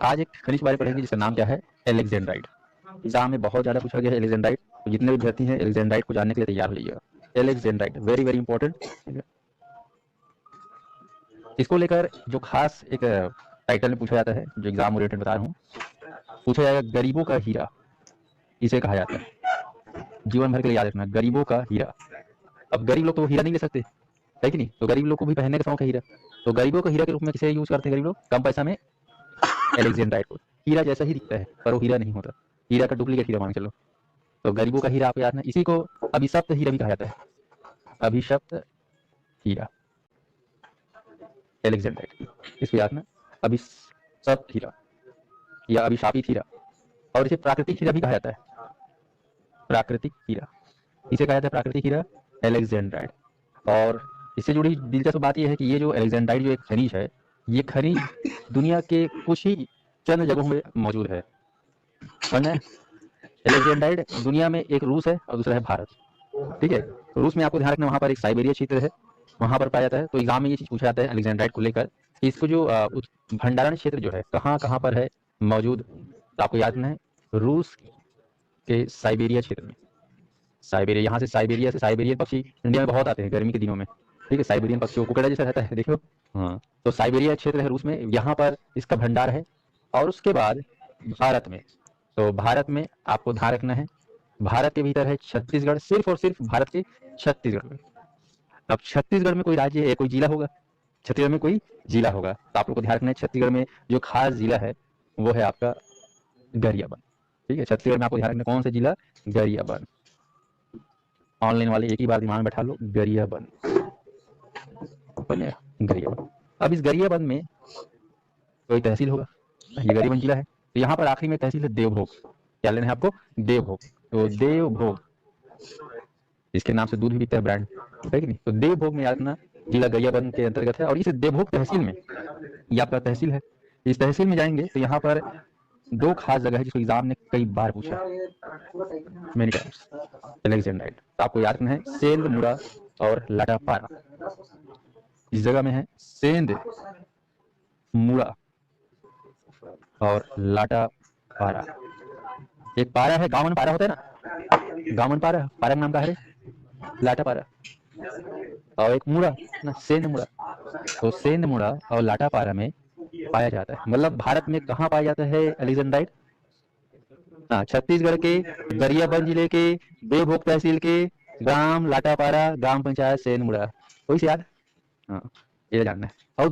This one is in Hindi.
आज एक खनिज के बारे में पढ़ेंगे जिसका नाम क्या है, एलेक्जेंड्राइट। एग्जाम में बहुत ज्यादा पूछा गया है एलेक्जेंड्राइट, तो जितने भी विद्यार्थी हैं एलेक्जेंड्राइट को जानने के लिए तैयार हो जाइएगा। एलेक्जेंड्राइट वेरी वेरी इंपॉर्टेंट। इसको लेकर जो खास एक टाइटल में पूछा जाता है, जो एग्जाम ओरिएंटेड बता रहा हूँ, पूछा जाएगा गरीबों का हीरा इसे कहा जाता है। जीवन भर के लिए याद रखना, गरीबों का हीरा। अब गरीब लोग तो हीरा नहीं ले सकते, है कि नहीं, तो गरीब लोग को भी पहनने का शौक है हीरा, तो गरीबों को हीरा के रूप में किसे यूज करते हैं गरीब लोग, कम पैसा में एलेक्जेंड्राइट को। हीरा जैसा ही दिखता है पर वो हीरा नहीं होता, हीरा का डुप्लीकेट हीरा मान के चलो। तो गरीबों का हीरा आपको याद है, इसी को अभिशप्त हीरा भी कहा जाता है, अभिशप्त हीरा एलेक्जेंड्राइट, इसको याद ना, अभिशप्त हीरा या अभिशापित हीरा। और इसे प्राकृतिक हीरा भी कहा जाता है, प्राकृतिक हीरा, इसे कहा जाता है प्राकृतिक हीरा एलेक्जेंड्राइट। और इससे जुड़ी दिलचस्प बात यह है कि ये जो एलेक्जेंड्राइट जो एक खनिज है, ये खनिज दुनिया के कुछ ही चंद जगहों में मौजूद है। वरना एलेक्जेंड्राइट दुनिया में एक रूस है और दूसरा है भारत, ठीक है। तो रूस में आपको ध्यान रखना, वहां पर एक साइबेरिया क्षेत्र है, वहां पर पाया जाता है। तो एग्जाम में ये चीज पूछा जाता है एलेक्जेंड्राइट को लेकर कि इसको जो भंडारण क्षेत्र जो है कहाँ कहाँ पर है मौजूद, तो आपको याद रखना है रूस के साइबेरिया क्षेत्र में। साइबेरिया, यहाँ से साइबेरियन पक्षी इंडिया में बहुत आते हैं गर्मी के दिनों में, ठीक है। साइबेरियन पक्षियों कुकड़ा जैसा रहता है, देखो। हाँ, तो साइबेरिया क्षेत्र है रूस में, यहाँ पर इसका भंडार है। और उसके बाद भारत में, तो भारत में आपको ध्यान रखना है, भारत के भीतर है छत्तीसगढ़, सिर्फ और सिर्फ भारत के छत्तीसगढ़ में। अब छत्तीसगढ़ में कोई राज्य है, कोई जिला होगा, छत्तीसगढ़ में कोई जिला होगा, तो आप लोग को ध्यान रखना है छत्तीसगढ़ में जो खास जिला है वो है आपका गरियाबंद, ठीक है। छत्तीसगढ़ में आपको ध्यान रखना कौन सा जिला, गरियाबंद। ऑनलाइन वाले एक ही बार दिमाग में बैठा लो, गरियाबंद, गरियाबंद। अब इस गरियाबंद में कोई तहसील होगा, ये गरियाबंद जिला है, तो यहाँ पर आखिरी में तहसील है देवभोग। क्या लेना है आपको, देवभोग। तो देवभोग, इसके नाम से दूध भी बिकता है, ब्रांड, है कि नहीं। तो देवभोग में याद रखना जिला गरियाबंद के अंतर्गत है। और इस देवभोग तहसील में, ये आपका तहसील है, इस तहसील में जाएंगे तो यहाँ पर दो खास जगह है जिसको एग्जाम ने कई बार पूछा, मेनी टाइम्स, एलेक्जेंड्राइट। तो आपको याद रखना है सेंध मुड़ा और लाटापारा, इस जगह में है सेंध मुड़ा और लाटापारा। एक पारा है, गावन पारा होता है ना, गावन पारा, पारा का नाम का है लाटापारा। और एक मुड़ा ना, सेंध मुड़ा, तो सेंध मुड़ा और लाटापारा में पाया जाता है। मतलब भारत में कहाँ पाया जाता है एलेक्जेंड्राइट, छत्तीसगढ़ के गरियाबंद जिले के देवभोग तहसील के ग्राम लाटापारा, ग्राम पंचायत सेंध मुड़ा, वही से याद, हाँ, ये जानना है। और